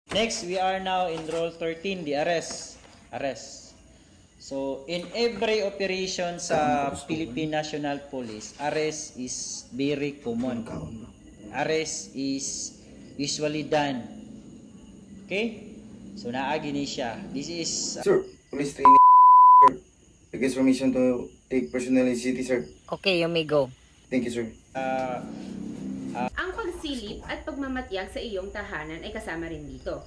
Next, we are now in role 13, the arrest. So, in every operation sa Philippine National Police, arrest is very common. Arrest is usually done. Okay? So, naagi ni siya. This is... Sir, police training, sir. Request permission to take personnel in city, sir. Okay, you may go. Thank you, sir. Ang pagsilip at pagmamatyag sa iyong tahanan ay kasama rin dito.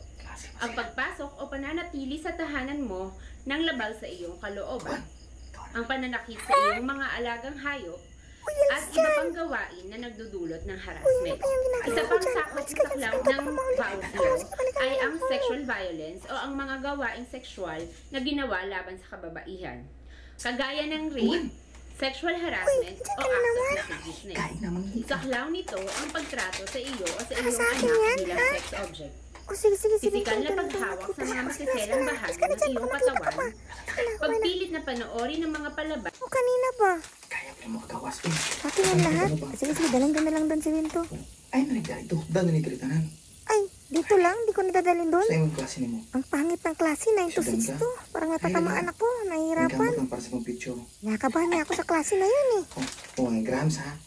Ang pagpasok o pananatili sa tahanan mo nang labag sa iyong kalooban. Ang pananakit sa iyong mga alagang hayop at iba pang gawain na nagdudulot ng harassment. Isa pang sakop sa saklaw ng VAUSLAW ay ang sexual violence o ang mga gawaing sexual na ginawa laban sa kababaihan. Kagaya ng rape, sexual harassment o acts of misogynist. Saklaw nito ang pagtrato sa iyo o sa iyong anak bilang sex object. Pisikal na paghawak sa mga masiselang bahagi ng iyong katawan, pagpilit na panoorin ng mga palabas. O kanina ba? Kaya pa mo kagawas, eh. Akin ang lahat. Sige, dalang ka na lang doon si Winto. Ay, narinig ito. Dahil nanitritanan. Ay, dito lang, di ko nadadalhin doon. Sa iyong klase ni mo. Ang pangit ng klase, 9 to 6 to. Parang natatamaan ako, nahihirapan. Nagkamot lang para sa mong picture. Nakabahan na ako sa klase na yun eh. Oh, ang grams ha.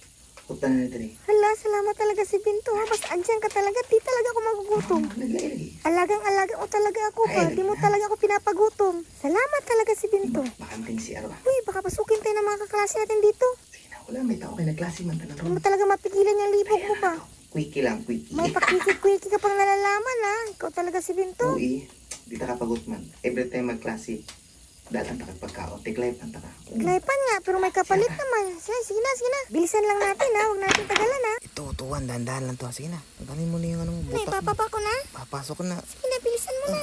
Punta na dali. Hala, salamat talaga si Binto ha. Basta andyan ka talaga, di talaga ako magugutom. Lagi. Alagang-alaga mo talaga ako pa. Di mo talaga ako pinapagutom. Salamat talaga si Binto. Makanting si Arwa. Uy, baka pasukin tayo ng mga kaklase natin dito. Sige na, wala. May tao kayo na klase man. Hindi mo talaga mapigilan yung libog mo pa. Quickie lang, quickie. May pakwiki-kwiki ka pang nalalaman ha. Ikaw talaga si Binto. Uy, di ta kapagot man. Every time magklase, datan ta pagkaon. Take life ang taka. Klaipan nga, pero may kapalit naman. Sige na. Bilisan lang natin ha. Huwag natin tagalan ha. Ito, tuwan, dahan-dahan lang to. Sige na, ganin mo na yung anong Ay, papapa ko na. Papasok ko na. Sige na, bilisan mo na.